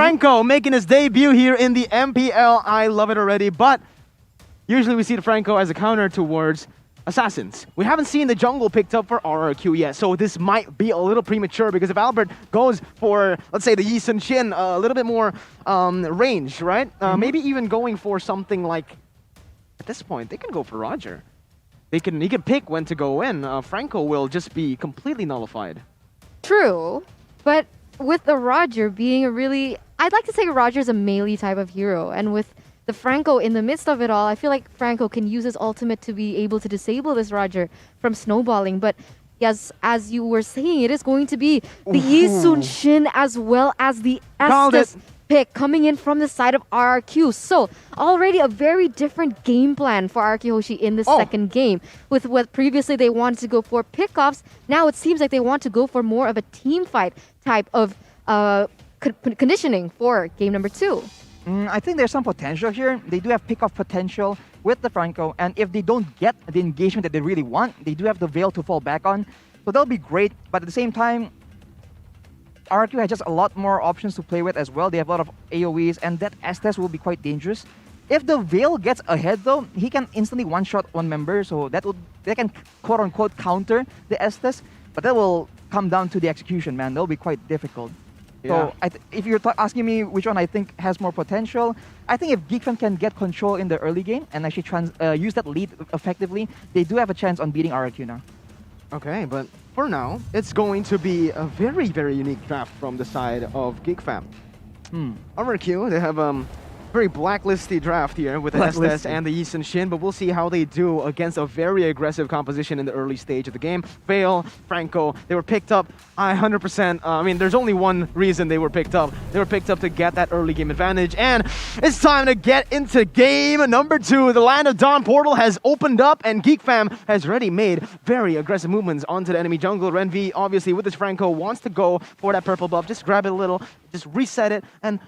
Franco making his debut here in the MPL. I love it already, but usually we see the Franco as a counter towards Assassins. We haven't seen the jungle picked up for RRQ yet, so this might be a little premature because if Albert goes for, let's say, the Yi Sun Shin, a little bit more range, right? Maybe even going for something like, at this point, they can go for Roger. He can pick when to go in. Franco will just be completely nullified. True, but with the Roger being a really, I'd like to say Roger's a melee type of hero, and with the Franco in the midst of it all, I feel like Franco can use his ultimate to be able to disable this Roger from snowballing. But yes, as you were saying, it is going to be the Yi Sun Shin as well as the Estes pick coming in from the side of RRQ. So already a very different game plan for RRQ Hoshi in the second game. With what previously they wanted to go for pickoffs, now it seems like they want to go for more of a team fight type of conditioning for game number 2. I think there's some potential here. They do have pick-off potential with the Franco, and if they don't get the engagement that they really want, they do have the Veil to fall back on. So that'll be great, but at the same time, RRQ has just a lot more options to play with as well. They have a lot of AoEs, and that Estes will be quite dangerous. If the Veil gets ahead though, he can instantly one-shot one member, so that can quote-unquote counter the Estes, but that will come down to the execution, man. That'll be quite difficult. Yeah. So if you're asking me which one I think has more potential, I think if GEEKFAM can get control in the early game and actually use that lead effectively, they do have a chance on beating RRQ now. Okay, but for now, it's going to be a very, very unique draft from the side of GEEKFAM. RRQ, they have very blacklisty draft here with the Estes and the Yi Sun Shin, but we'll see how they do against a very aggressive composition in the early stage of the game. Veil, Franco, they were picked up 100%. I mean, there's only one reason they were picked up. They were picked up to get that early game advantage, and it's time to get into game number 2. The Land of Dawn portal has opened up, and GEEKFAM has already made very aggressive movements onto the enemy jungle. Renvi, obviously, with his Franco, wants to go for that purple buff. Just grab it a little, just reset it, and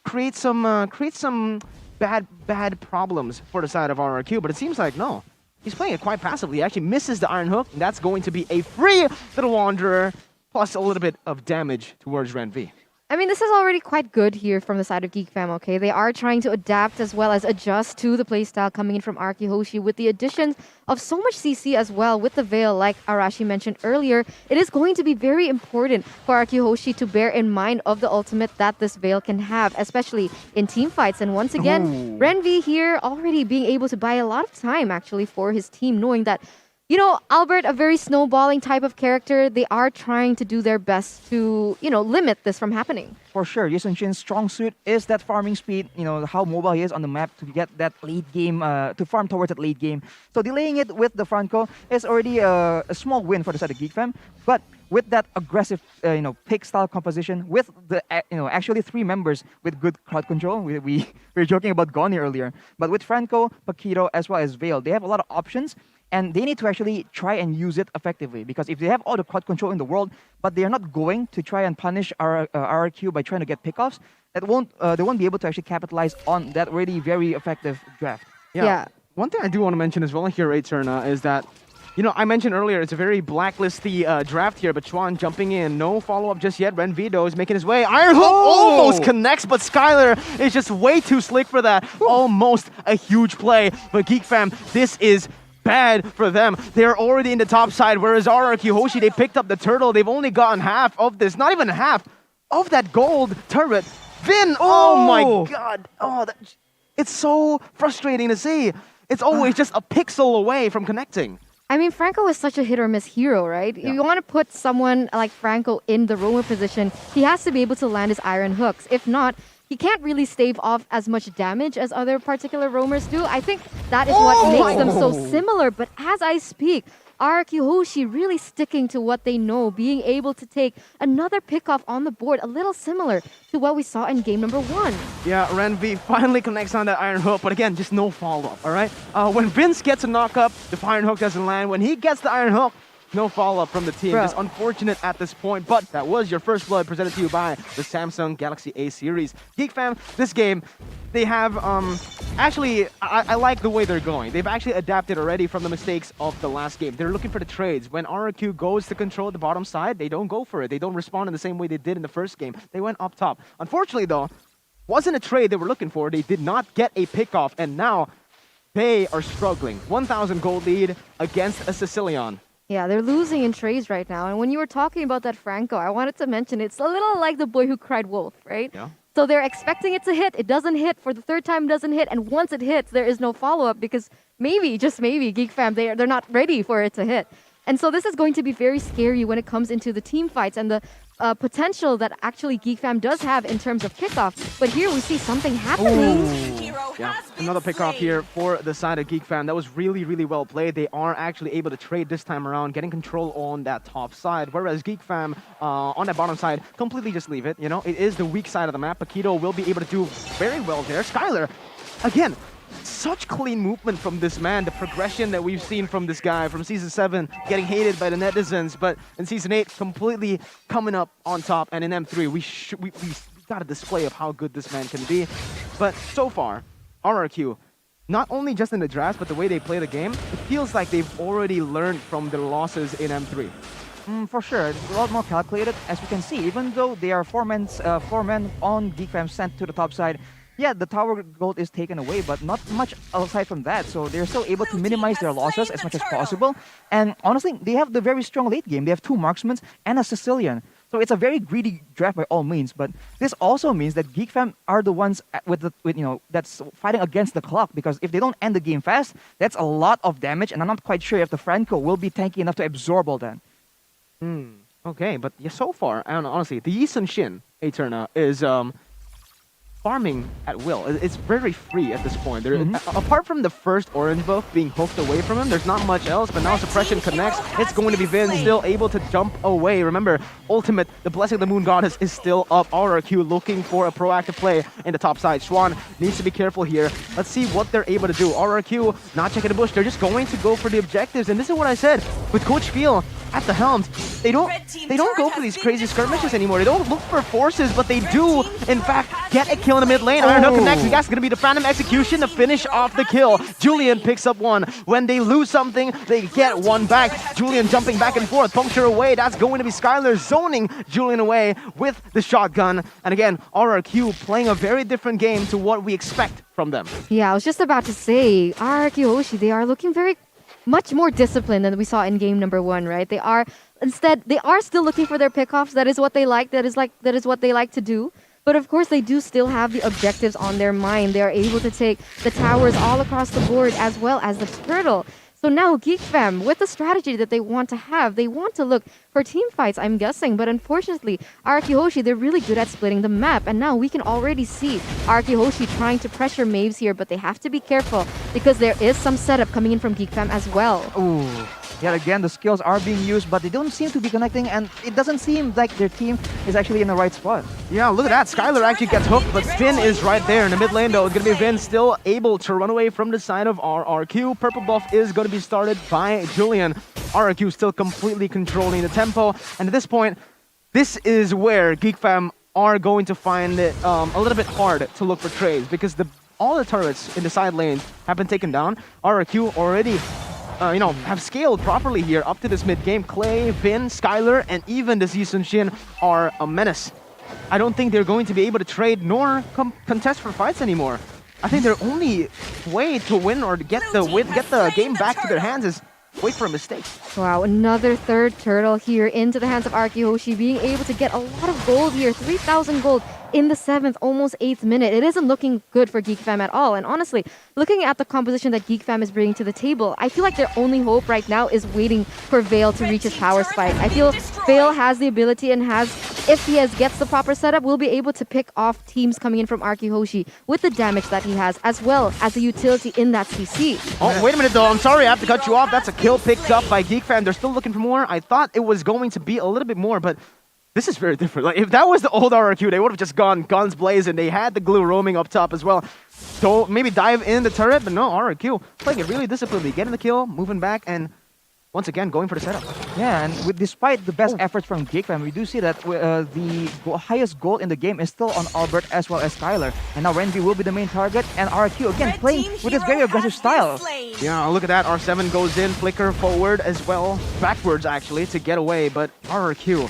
create some bad problems for the side of RRQ, but it seems like no. He's playing it quite passively. He actually misses the Iron Hook, and that's going to be a free little Wanderer, plus a little bit of damage towards Renvi. I mean, this is already quite good here from the side of GEEKFAM, okay? They are trying to adapt as well as adjust to the playstyle coming in from RRQ Hoshi with the addition of so much CC as well with the Veil, like Arashi mentioned earlier. It is going to be very important for RRQ Hoshi to bear in mind of the ultimate that this Veil can have, especially in team fights. And once again, Renvi here already being able to buy a lot of time actually for his team, knowing that, you know, Albert, a very snowballing type of character, they are trying to do their best to, you know, limit this from happening. For sure, Yi Sun Shin's strong suit is that farming speed, you know, how mobile he is on the map to get that late game, to farm towards that late game. So delaying it with the Franco is already a small win for the side of GEEKFAM, but with that aggressive, pick style composition, with the, actually 3 members with good crowd control. We were joking about Goni earlier, but with Franco, Paquito, as well as Veil, they have a lot of options. And they need to actually try and use it effectively, because if they have all the crowd control in the world, but they are not going to try and punish RRQ by trying to get pickoffs, they won't be able to actually capitalize on that really very effective draft. Yeah. One thing I do want to mention as well here, Eterna, is that, you know, I mentioned earlier it's a very blacklisty draft here, but Chuan jumping in, no follow-up just yet. Renvido is making his way. Iron Hook almost connects, but Skylar is just way too slick for that. Almost a huge play, but GEEKFAM, this is bad for them. They're already in the top side, whereas RRQ Hoshi, they picked up the turtle. They've only gotten half of this, not even half of that gold turret. Vin, oh my god. It's so frustrating to see. It's always just a pixel away from connecting. I mean, Franco is such a hit-or-miss hero, right? Yeah. You want to put someone like Franco in the roamer position, he has to be able to land his iron hooks. If not, he can't really stave off as much damage as other particular roamers do. I think that is what makes them so similar. But as I speak, RRQ Hoshi really sticking to what they know, being able to take another pickoff on the board, a little similar to what we saw in game number 1. Yeah, Renvi finally connects on that Iron Hook, but again, just no follow-up, all right? When Vince gets a knock-up, the Iron Hook doesn't land. When he gets the Iron Hook, no follow-up from the team. Bro. Just unfortunate at this point, but that was your first blood presented to you by the Samsung Galaxy A series. GeekFam, this game, they have, actually, I like the way they're going. They've actually adapted already from the mistakes of the last game. They're looking for the trades. When RRQ goes to control the bottom side, they don't go for it. They don't respond in the same way they did in the first game. They went up top. Unfortunately, though, wasn't a trade they were looking for. They did not get a pickoff, and now they are struggling. 1,000 gold lead against a Sicilian. Yeah, they're losing in trades right now. And when you were talking about that Franco, I wanted to mention it's a little like the boy who cried wolf, right? Yeah. So they're expecting it to hit. It doesn't hit. For the third time, it doesn't hit. And once it hits, there is no follow-up because maybe, just maybe, GeekFam, they're not ready for it to hit. And so this is going to be very scary when it comes into the team fights and the potential that actually GeekFam does have in terms of kickoff. But here we see something happening. Yeah, another pickoff here for the side of GeekFam. That was really, really well played. They are actually able to trade this time around, getting control on that top side, whereas GeekFam on that bottom side, completely just leave it. You know, it is the weak side of the map. Paquito will be able to do very well there. Skylar, again, such clean movement from this man. The progression that we've seen from this guy from Season 7, getting hated by the netizens, but in Season 8, completely coming up on top. And in M3, we got a display of how good this man can be. But so far, RRQ, not only just in the drafts, but the way they play the game, it feels like they've already learned from their losses in M3. For sure, it's a lot more calculated, as we can see. Even though they are four men on GeekFam sent to the top side, yeah, the tower gold is taken away, but not much aside from that. So they're still able to minimize their losses as much as possible. And honestly, they have the very strong late game. They have 2 marksmen and a Sicilian. So it's a very greedy draft by all means. But this also means that GeekFam are the ones that's fighting against the clock, because if they don't end the game fast, that's a lot of damage. And I'm not quite sure if the Franco will be tanky enough to absorb all that. Okay, but yeah, so far, I don't know, honestly, the Yi Sun Shin Eterna is farming at will. It's very free at this point. Apart from the first orange buff being hooked away from him, there's not much else, but now suppression connects. It's going to be Vin still able to jump away. Remember, ultimate, the Blessing of the Moon Goddess is still up. RRQ looking for a proactive play in the top side. Schwan needs to be careful here. Let's see what they're able to do. RRQ not checking the bush. They're just going to go for the objectives. And this is what I said with Coach Phil at the helms. They don't go for these crazy skirmishes anymore. They don't look for forces, but they do, in fact, get a kill in the mid lane. Iron Hook connects, and that's going to be the Phantom Execution to finish off the kill. Julian picks up one. When they lose something, they get one back. Julian jumping back and forth, puncture away. That's going to be Skylar zoning Julian away with the shotgun. And again, RRQ playing a very different game to what we expect from them. Yeah, I was just about to say, RRQ Hoshi, they are looking very much more disciplined than we saw in game number 1, right? They are still looking for their pickoffs. That is what they like. That is what they like to do. But of course, they do still have the objectives on their mind. They are able to take the towers all across the board as well as the turtle. So now GeekFam, with the strategy that they want to have, they want to look for team fights, I'm guessing. But unfortunately, RRQ Hoshi, they're really good at splitting the map. And now we can already see RRQ Hoshi trying to pressure Maves here, but they have to be careful because there is some setup coming in from GeekFam as well. Ooh. Yet again, the skills are being used, but they don't seem to be connecting, and it doesn't seem like their team is actually in the right spot. Yeah, look at that. Skylar actually gets hooked, but Finn is right there in the mid lane, though. It's going to be Vin still able to run away from the side of RRQ. Purple buff is going to be started by Julian. RRQ still completely controlling the tempo, and at this point, this is where GeekFam are going to find it a little bit hard to look for trades, because all the turrets in the side lanes have been taken down. RRQ already have scaled properly here up to this mid-game. Clay, Vin, Skylar, and even the Yi Sun Shin are a menace. I don't think they're going to be able to trade nor contest for fights anymore. I think their only way to win or to get the game back to their hands is wait for a mistake. Wow, another third turtle here into the hands of RRQ Hoshi, being able to get a lot of gold here, 3,000 gold in the 7th, almost 8th minute. It isn't looking good for GeekFam at all. And honestly, looking at the composition that GeekFam is bringing to the table, I feel like their only hope right now is waiting for Vale to reach his power spike. I feel Vale has the ability and if he gets the proper setup, will be able to pick off teams coming in from RRQ Hoshi with the damage that he has, as well as the utility in that CC. Oh, wait a minute though. I'm sorry, I have to cut you off. That's a kill picked up by GeekFam. They're still looking for more. I thought it was going to be a little bit more, but this is very different. Like, if that was the old RRQ, they would have just gone guns blazing. They had the glue roaming up top as well. So maybe dive in the turret, but no, RRQ playing it really disciplinedly, getting the kill, moving back, and once again going for the setup. Yeah, and despite the best efforts from GEEKFAM, we do see that the highest goal in the game is still on Albert as well as Skylar. And now Renby will be the main target, and RRQ again playing with his very aggressive style. Yeah, look at that. R7 goes in, flicker forward as well, backwards actually to get away. But RRQ,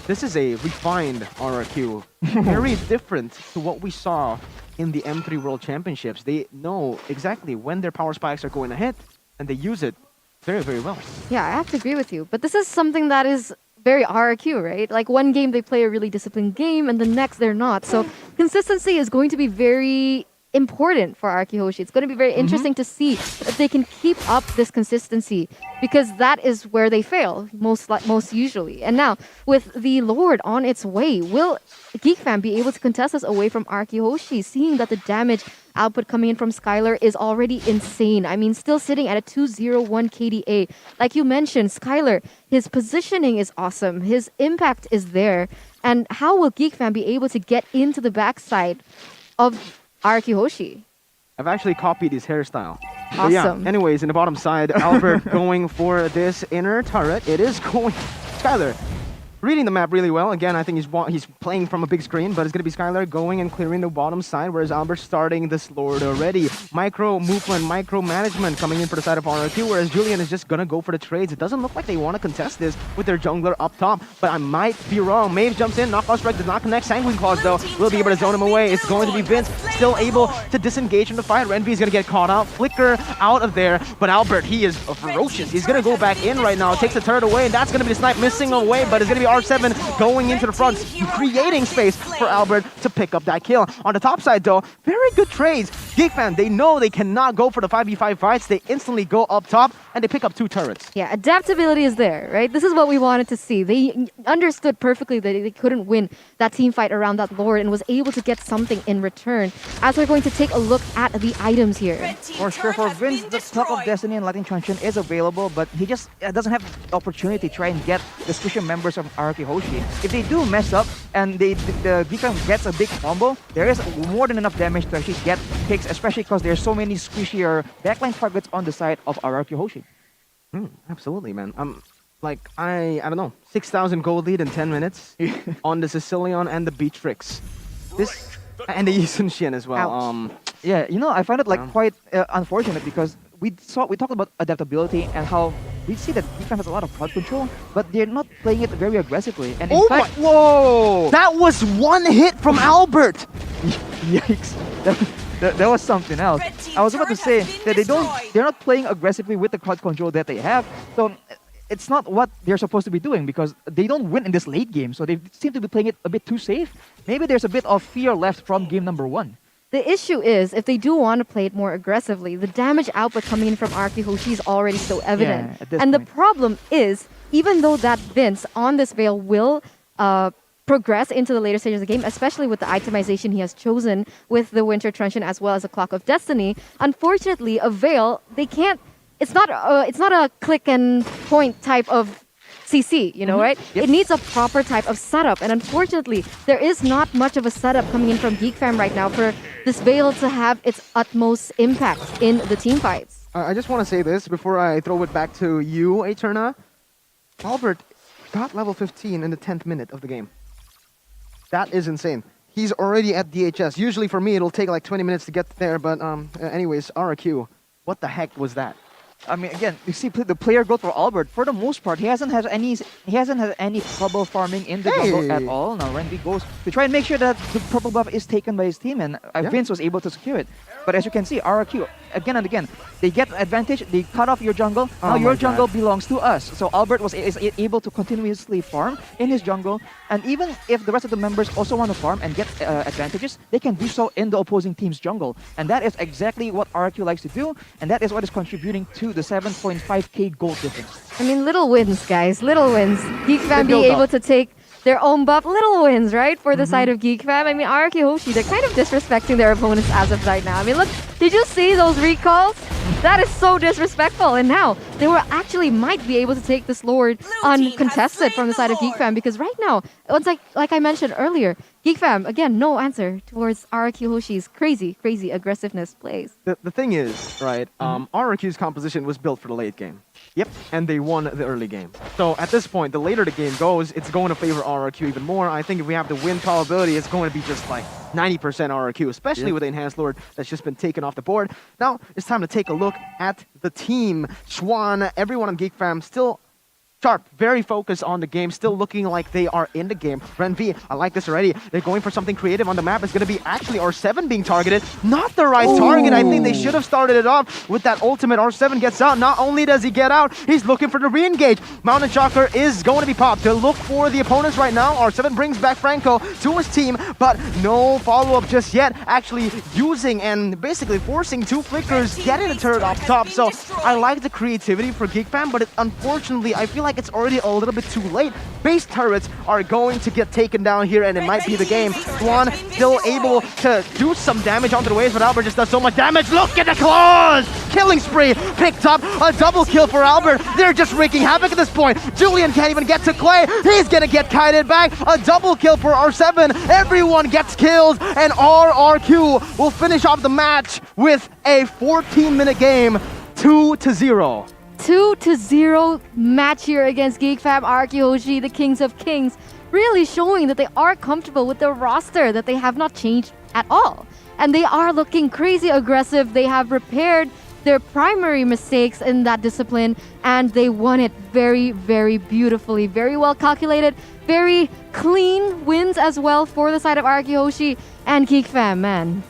this is a refined RRQ, very different to what we saw in the M3 World Championships. They know exactly when their power spikes are going to hit, and they use it very, very well. Yeah, I have to agree with you. But this is something that is very RRQ, right? Like one game they play a really disciplined game and the next they're not. So consistency is going to be very important for RRQ Hoshi. It's going to be very interesting to see if they can keep up this consistency, because that is where they fail most usually. And now with the Lord on its way, will GEEKFAM be able to contest us away from RRQ Hoshi, seeing that the damage output coming in from Skylar is already insane? I mean, still sitting at a 201 KDA. Like you mentioned, Skylar, his positioning is awesome. His impact is there. And how will GEEKFAM be able to get into the backside of RRQ Hoshi? I've actually copied his hairstyle. But Awesome. yeah, anyways, in the bottom side, Albert going for this inner turret. It is going... Skylar reading the map really well. Again, I think he's playing from a big screen, but it's going to be Skylar going and clearing the bottom side, whereas Albert starting this Lord already. Micro movement, micro management coming in for the side of RRQ, whereas Julian is just going to go for the trades. It doesn't look like they want to contest this with their jungler up top, but I might be wrong. Maves jumps in, knockout strike does not connect. Sanguine Claws, though, will be able to zone him away. It's going to be Vince still able to disengage from the fight. Renby is going to get caught out. Flicker out of there, but Albert, he is ferocious. He's going to go back in right now, takes the turret away, and that's going to be the snipe missing away, but it's going to be R7 going into the front, creating space for Albert to pick up that kill. On the top side, though, very good trades. GEEKFAM, they know they cannot go for the 5v5 fights. They instantly go up top, and they pick up 2 turrets. Yeah, adaptability is there, right? This is what we wanted to see. They understood perfectly that they couldn't win that team fight around that Lord and was able to get something in return. As we're going to take a look at the items here. For sure, for Vince, the Talk of Destiny and Lightning Truncheon is available, but he just doesn't have the opportunity to try and get the special members of RRQ Hoshi. If they do mess up and the GEEKFAM gets a big combo, there is more than enough damage to actually get picks, especially because there's so many squishier backline targets on the side of RRQ Hoshi. Absolutely, man. I don't know, 6,000 gold lead in 10 minutes on the Sicilian and the Beatrix. This and the Yisun Shin as well. Ouch. Yeah, you know, I find it like quite unfortunate because we talked about adaptability and how we see that GEEKFAM has a lot of crowd control, but they're not playing it very aggressively. And in Oh fact, my! Whoa! That was one hit from Albert. yikes! That was something else. I was about to say that they're not playing aggressively with the crowd control that they have. So it's not what they're supposed to be doing because they don't win in this late game. So they seem to be playing it a bit too safe. Maybe there's a bit of fear left from game number 1. The issue is, if they do want to play it more aggressively, the damage output coming in from RRQ Hoshi is already so evident. Yeah, at this and the point. problem is, even though that Vince on this Veil will progress into the later stages of the game, especially with the itemization he has chosen with the Winter Truncheon as well as the Clock of Destiny, unfortunately, a Veil, they can't... It's not a click and point type of CC, you know, right? Yep. It needs a proper type of setup, and unfortunately, there is not much of a setup coming in from GEEKFAM right now for this Veil to have its utmost impact in the team fights. I just want to say this before I throw it back to you, Eterna. Albert got level 15 in the 10th minute of the game. That is insane. He's already at DHS. Usually for me, it'll take like 20 minutes to get there, but anyways, RRQ, what the heck was that? I mean, again, you see the player growth for Albert. For the most part, he hasn't had any trouble farming in the jungle at all. Now Renby goes to try and make sure that the purple buff is taken by his team, and Vince was able to secure it. But as you can see, RRQ again and again, they get advantage. They cut off your jungle. Now your jungle belongs to us. So Albert is able to continuously farm in his jungle, and even if the rest of the members also want to farm and get advantages, they can do so in the opposing team's jungle. And that is exactly what RRQ likes to do, and that is what is contributing to the 7.5k gold difference. I mean, little wins, guys, little wins. GEEKFAM being build up. able to take their own buff, little wins, right? For the side of GEEKFAM. I mean, RRQ Hoshi, they're kind of disrespecting their opponents as of right now. I mean, look, did you see those recalls? That is so disrespectful. And now, they were actually might be able to take this Lord uncontested from the side of GEEKFAM, because right now, it's like I mentioned earlier, GEEKFAM, again, no answer towards RRQ Hoshi's crazy aggressiveness plays. The thing is, right, RRQ's composition was built for the late game. Yep, and they won the early game. So at this point, the later the game goes, it's going to favor RRQ even more. I think if we have the win probability, it's going to be just like 90% RRQ, especially with the Enhanced Lord that's just been taken off the board. Now, it's time to take a look at the team. Schwan, everyone on GeekFam still sharp, very focused on the game, still looking like they are in the game. Ren V, I like this already. They're going for something creative on the map. It's going to be actually R7 being targeted. Not the right target. I think they should have started it off with that ultimate. R7 gets out. Not only does he get out, he's looking for the re-engage. Mountain Shocker is going to be popped to look for the opponents right now. R7 brings back Franco to his team, but no follow-up just yet. Actually using and basically forcing two flickers, getting the turret off top. So I like the creativity for GeekFam, but unfortunately, I feel like it's already a little bit too late. Base turrets are going to get taken down here, and it might be the game. Swan still able to do some damage onto the waves, but Albert just does so much damage. Look at the claws! Killing spree picked up. A double kill for Albert. They're just wreaking havoc at this point. Julian can't even get to Clay. He's gonna get kited back. A double kill for R7. Everyone gets killed, and RRQ will finish off the match with a 14-minute game, 2-0. 2-0 match here against GeekFam, RRQ HOSHI, the Kings of Kings, really showing that they are comfortable with their roster, that they have not changed at all. And they are looking crazy aggressive. They have repaired their primary mistakes in that discipline, and they won it very, very beautifully. Very well calculated, very clean wins as well for the side of RRQ HOSHI and GeekFam, man.